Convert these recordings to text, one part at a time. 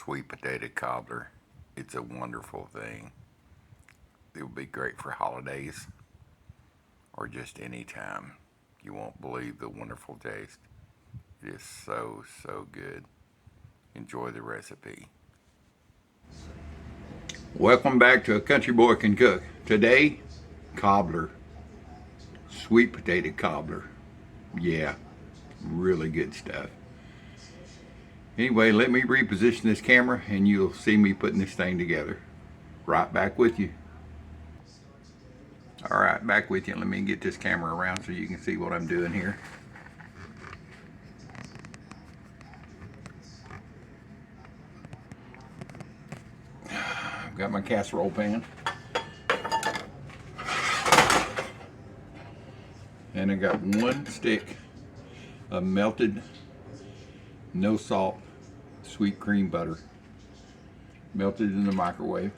Sweet potato cobbler. It's a wonderful thing. It would be great for holidays or just any time. You won't believe the wonderful taste. It is so, so good. Enjoy the recipe. Welcome back to A Country Boy Can Cook. Today, cobbler. Sweet potato cobbler. Yeah, really good stuff. Anyway, let me reposition this camera and you'll see me putting this thing together. Right back with you. Alright, back with you. Let me get this camera around so you can see what I'm doing here. I've got my casserole pan. And I got one stick of melted, no salt, sweet cream butter. Melted in the microwave.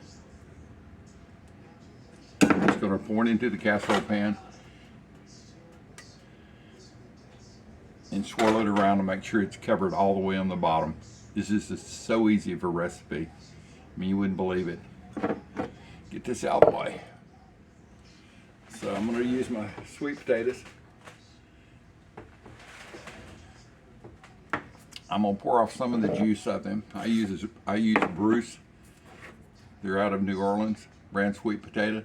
I'm just going to pour it into the casserole pan and swirl it around to make sure it's covered all the way on the bottom. This is just so easy of a recipe. I mean, you wouldn't believe it. Get this out of the way. So I'm going to use my sweet potatoes. I'm going to pour off some of the juice of them. I use Bruce. They're out of New Orleans, brand sweet potato.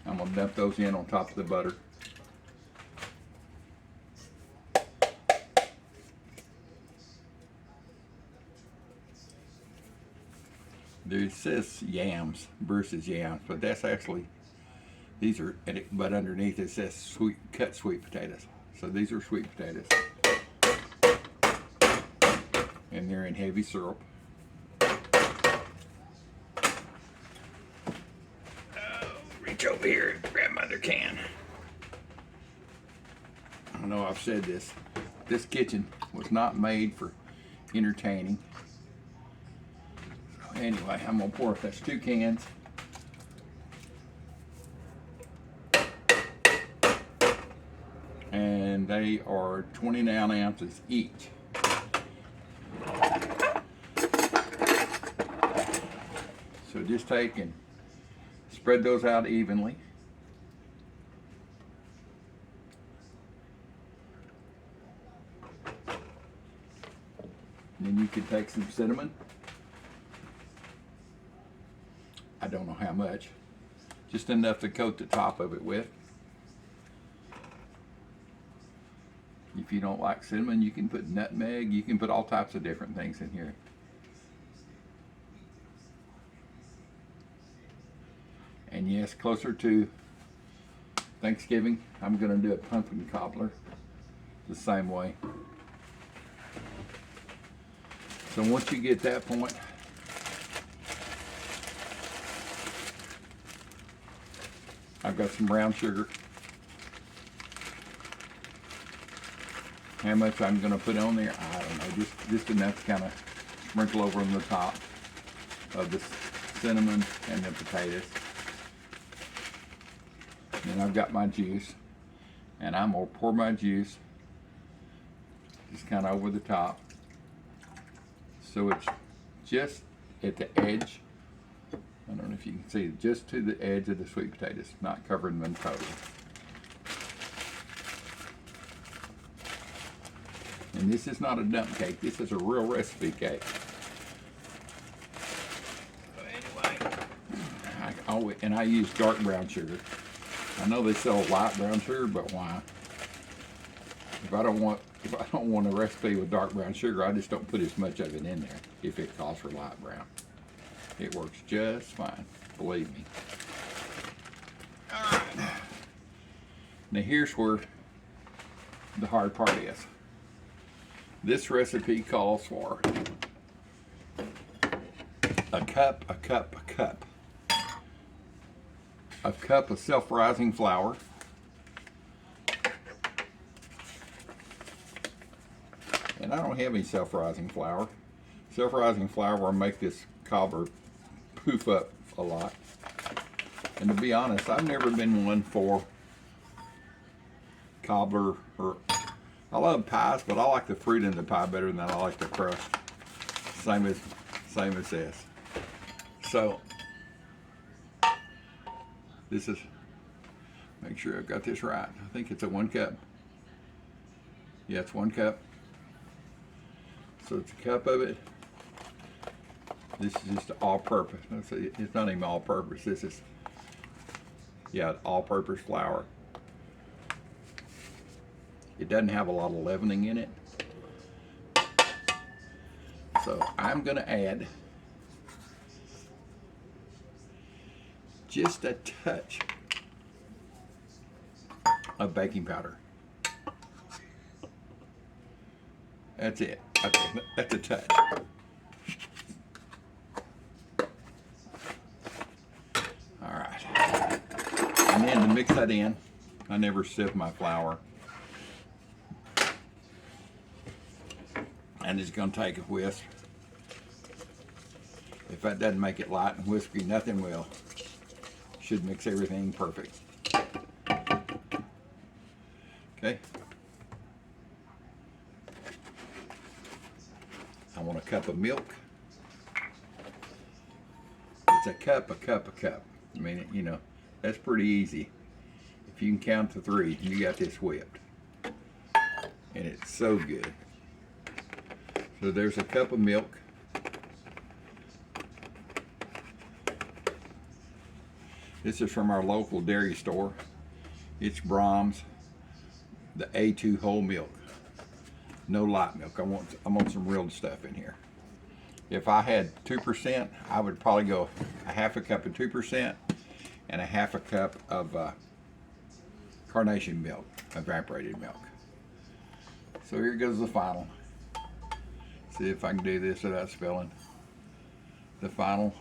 I'm going to dump those in on top of the butter. It says yams, Bruce's yams, but that's actually, these are, but underneath it says cut sweet potatoes. So these are sweet potatoes. And they're in heavy syrup. Reach over here and grab my other can. I know I've said this. This kitchen was not made for entertaining. Anyway, I'm gonna pour, that's 2 cans. And they are 29 ounces each. So just take and spread those out evenly. And then you can take some cinnamon. I don't know how much, just enough to coat the top of it with. If you don't like cinnamon, you can put nutmeg, you can put all types of different things in here. And yes, closer to Thanksgiving, I'm going to do a pumpkin cobbler the same way. So once you get that point, I've got some brown sugar. How much I'm going to put on there, I don't know. Just enough to kind of sprinkle over on the top of the cinnamon and the potatoes. Then I've got my juice, and I'm going to pour my juice just kind of over the top, so it's just at the edge. I don't know if you can see, just to the edge of the sweet potatoes, not covering them totally. And this is not a dump cake, this is a real recipe cake. So anyway, and I use dark brown sugar. I know they sell light brown sugar, but why? If I don't want a recipe with dark brown sugar, I just don't put as much of it in there if it calls for light brown. It works just fine, believe me. All right. Now here's where the hard part is. This recipe calls for a cup of self-rising flour, and I don't have any self-rising flour. Self-rising flour will make this cobbler poof up a lot. And to be honest, I've never been one for cobbler, or I love pies, but I like the fruit in the pie better than I like the crust. Same as this. So this is, make sure I've got this right. I think it's a 1 cup. Yeah, it's 1 cup. So it's a cup of it. This is just all-purpose. It's not even all-purpose. This is, yeah, all-purpose flour. It doesn't have a lot of leavening in it. So I'm gonna add just a touch of baking powder. That's it. That's a touch. All right. And then to mix that in, I never sieve my flour. I'm just going to take a whisk. If that doesn't make it light and whisky, nothing will. Should mix everything perfect. Okay. I want a cup of milk. It's a cup, a cup, a cup. I mean, you know, that's pretty easy. If you can count to 3, you got this whipped. And it's so good. So there's a cup of milk. This is from our local dairy store. It's Brahms, the A2 whole milk. No light milk. I want some real stuff in here. If I had 2%, I would probably go a half a cup of 2% and a half a cup of carnation milk, evaporated milk. So here goes the final. See if I can do this without spilling. The final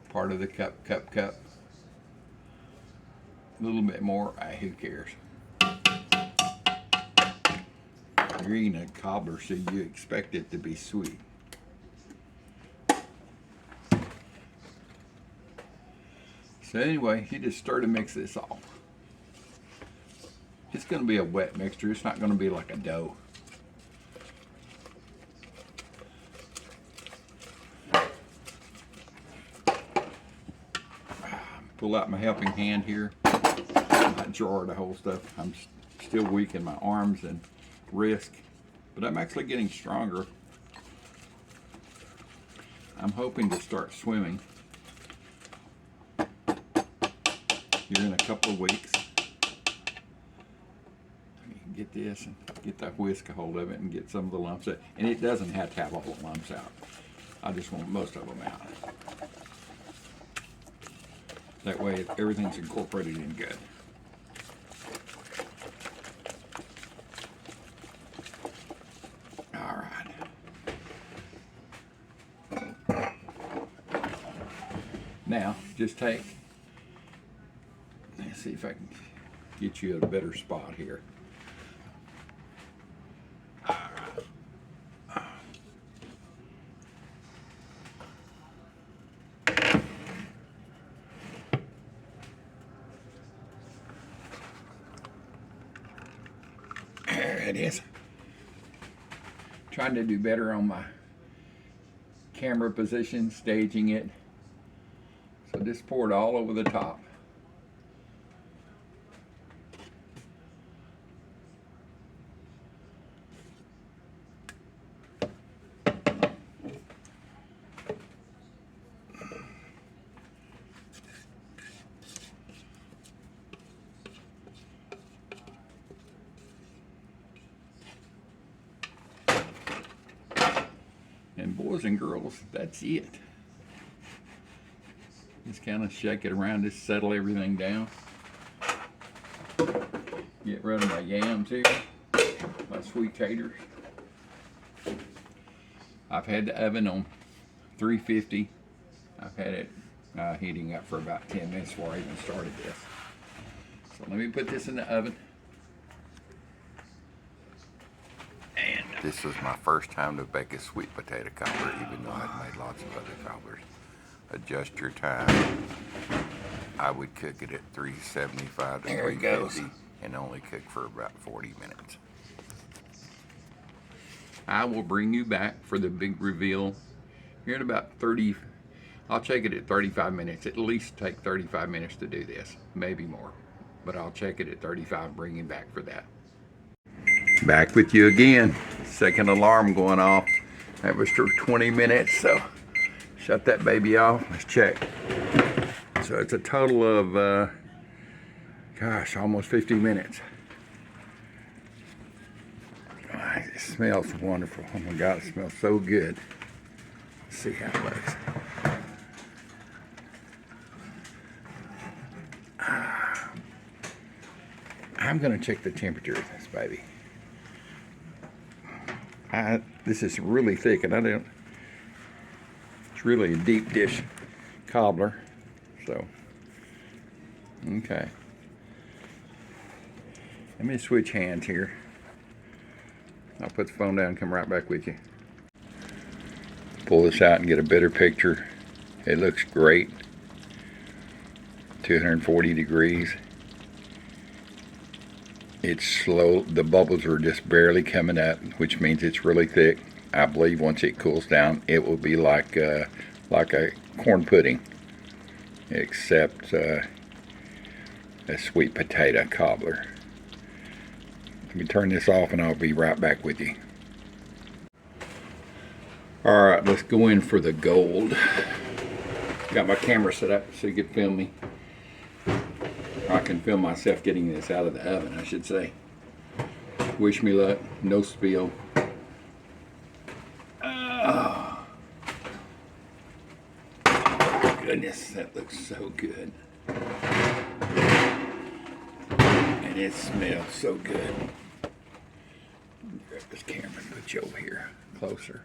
part of the cup. A little bit more, who cares? You're eating a cobbler, so you expect it to be sweet. So anyway, you just stir to mix this off. It's going to be a wet mixture. It's not going to be like a dough. Pull out my helping hand here. My jar to hold stuff. I'm still weak in my arms and wrist, but I'm actually getting stronger. I'm hoping to start swimming here in a couple of weeks. Get this and get that whisk a hold of it and get some of the lumps out. And it doesn't have to have all the lumps out. I just want most of them out. That way everything's incorporated in good. All right. Now, just take, let's see if I can get you a better spot here. There it is. Trying to do better on my camera position, staging it. So just pour it all over the top. And boys and girls, that's it. Just kind of shake it around, just settle everything down. Get rid of my yams here, my sweet taters. I've had the oven on 350. I've had it heating up for about 10 minutes before I even started this. So let me put this in the oven. This was my first time to bake a sweet potato cobbler, even though I'd made lots of other cobblers. Adjust your time. I would cook it at 375 to 350, and only cook for about 40 minutes. I will bring you back for the big reveal here in about 30. I'll check it at 35 minutes. At least take 35 minutes to do this, maybe more. But I'll check it at 35, bring you back for that. Back with you again. Second alarm going off. That was for 20 minutes, so shut that baby off. Let's check. So it's a total of, gosh, almost 50 minutes. It smells wonderful. Oh my God, it smells so good. Let's see how it looks. I'm gonna check the temperature of this baby. This is really thick, and it's really a deep dish cobbler. So, okay. Let me switch hands here. I'll put the phone down and come right back with you. Pull this out and get a better picture. It looks great. 240 degrees. It's slow. The bubbles are just barely coming up, which means it's really thick. I believe once it cools down, it will be like a corn pudding, except a sweet potato cobbler. Let me turn this off and I'll be right back with you. Alright, let's go in for the gold. Got my camera set up so you can film me. I can film myself getting this out of the oven, I should say. Wish me luck, no spill. Oh, goodness, that looks so good. And it smells so good. Grab this camera and put you over here closer.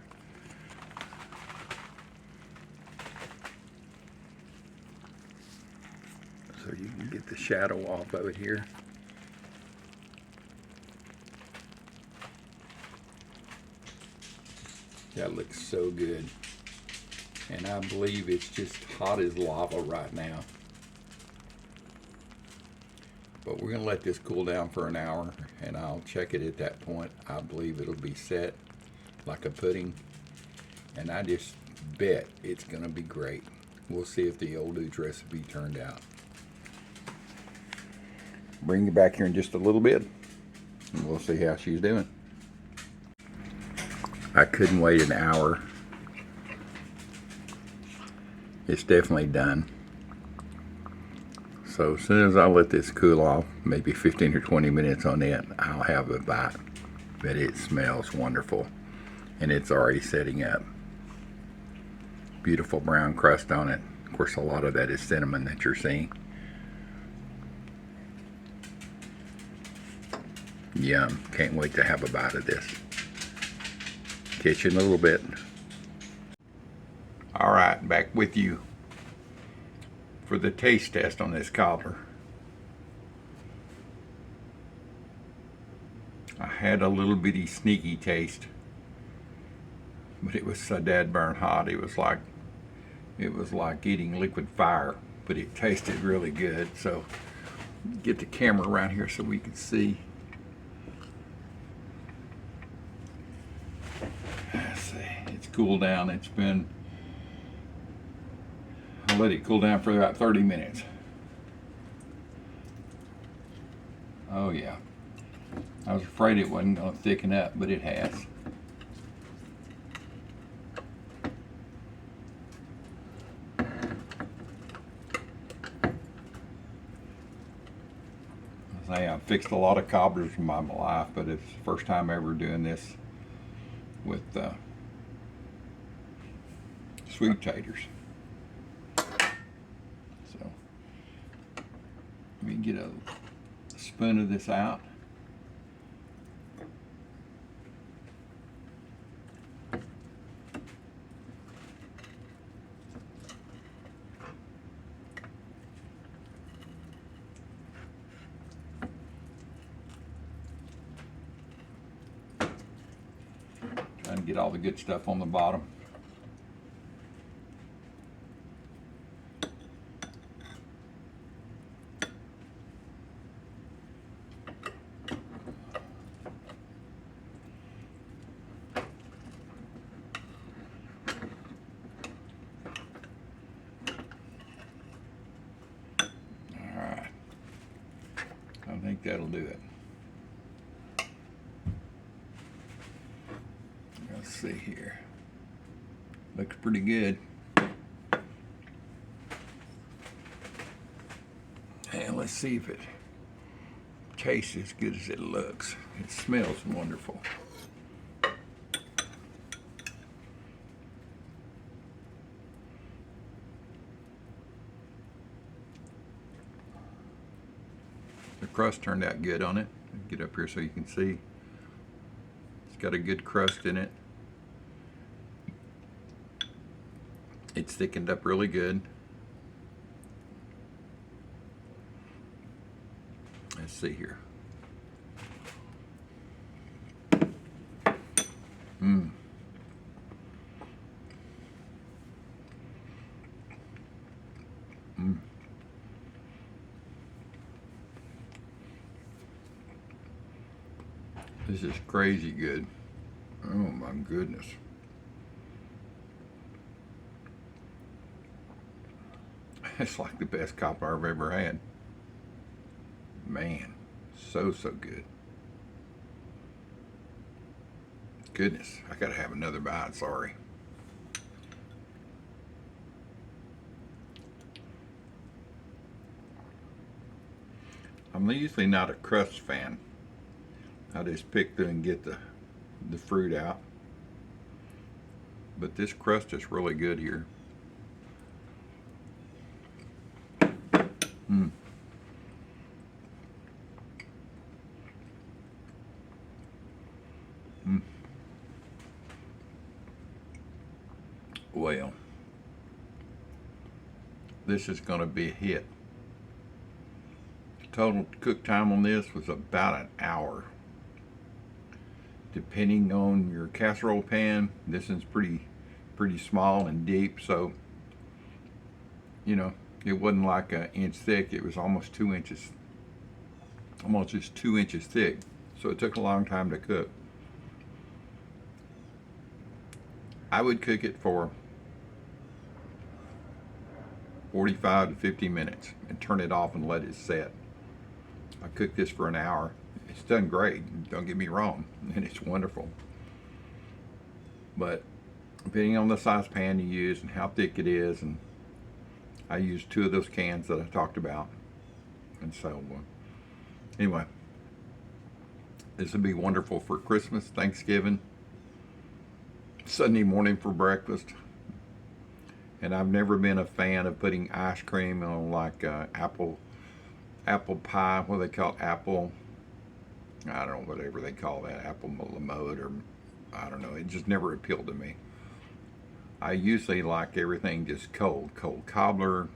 So you can get the shadow off of it here. That looks so good. And I believe it's just hot as lava right now. But we're gonna let this cool down for an hour and I'll check it at that point. I believe it'll be set like a pudding. And I just bet it's gonna be great. We'll see if the old dude's recipe turned out. Bring you back here in just a little bit and we'll see how she's doing. I couldn't wait an hour. It's definitely done. So as soon as I let this cool off, maybe 15 or 20 minutes on it, I'll have a bite. But it smells wonderful and it's already setting up. Beautiful brown crust on it. Of course, a lot of that is cinnamon that you're seeing. Yum. Can't wait to have a bite of this. Catch you in a little bit. Alright, back with you for the taste test on this cobbler. I had a little bitty sneaky taste, but it was so dadburn hot. It was like eating liquid fire, but it tasted really good. So get the camera around here so we can see. It's cooled down. I let it cool down for about 30 minutes. Oh yeah. I was afraid it wasn't going to thicken up, but it has. I've fixed a lot of cobblers in my life, but it's the first time ever doing this with sweet taters. So let me get a spoon of this out. Trying to get all the good stuff on the bottom. think that'll do it. Let's see here. Looks pretty good. And let's see if it tastes as good as it looks. It smells wonderful. The crust turned out good on it. Get up here so you can see. It's got a good crust in it. It's thickened up really good. Let's see here. Mmm. Mmm. This is crazy good. Oh my goodness. It's like the best cobbler I've ever had. Man, so good. Goodness, I gotta have another bite, sorry. I'm usually not a crust fan. I just pick through and get the fruit out. But this crust is really good here. Mmm. Mm. Well, this is going to be a hit. Total cook time on this was about an hour. Depending on your casserole pan, this is pretty small and deep, so you know, it wasn't like an inch thick. It was almost 2 inches, almost just 2 inches thick. So it took a long time to cook. I would cook it for 45 to 50 minutes and turn it off and let it set. I cooked this for an hour. It's done great, don't get me wrong, and it's wonderful. But depending on the size pan you use and how thick it is, and I used 2 of those cans that I talked about. And so, anyway, this would be wonderful for Christmas, Thanksgiving, Sunday morning for breakfast. And I've never been a fan of putting ice cream on like apple pie, what do they call it? Apple, I don't know, whatever they call that, apple mode, or I don't know. It just never appealed to me. I usually like everything just cold cobbler.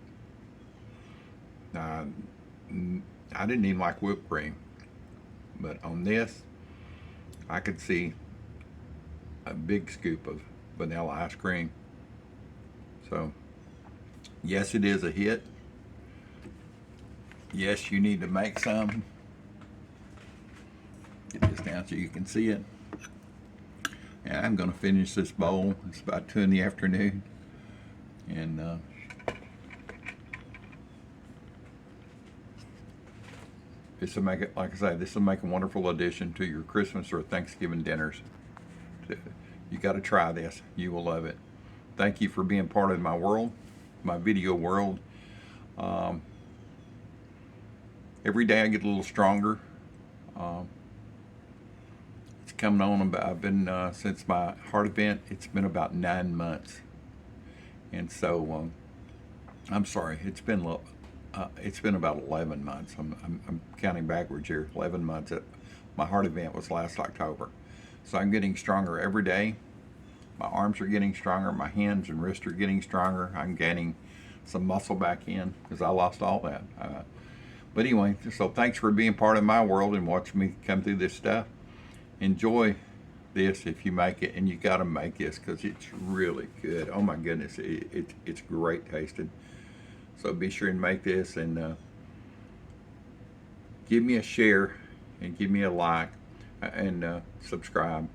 I didn't even like whipped cream, but on this, I could see a big scoop of vanilla ice cream. So, yes, it is a hit. Yes, you need to make some. Get this down so you can see it. And I'm going to finish this bowl. It's about 2 in the afternoon. And this will make it, like I say, this will make a wonderful addition to your Christmas or Thanksgiving dinners. You got to try this. You will love it. Thank you for being part of my world, my video world. Every day I get a little stronger. It's coming on. I've been since my heart event. It's been about 9 months, and so I'm sorry. It's been about 11 months. I'm counting backwards here. 11 months. My heart event was last October, so I'm getting stronger every day. My arms are getting stronger. My hands and wrists are getting stronger. I'm gaining some muscle back in because I lost all that. But anyway, so thanks for being part of my world and watching me come through this stuff. Enjoy this if you make it, and you got to make this because it's really good. Oh my goodness, it's great tasting. So be sure and make this, and give me a share and give me a like and subscribe.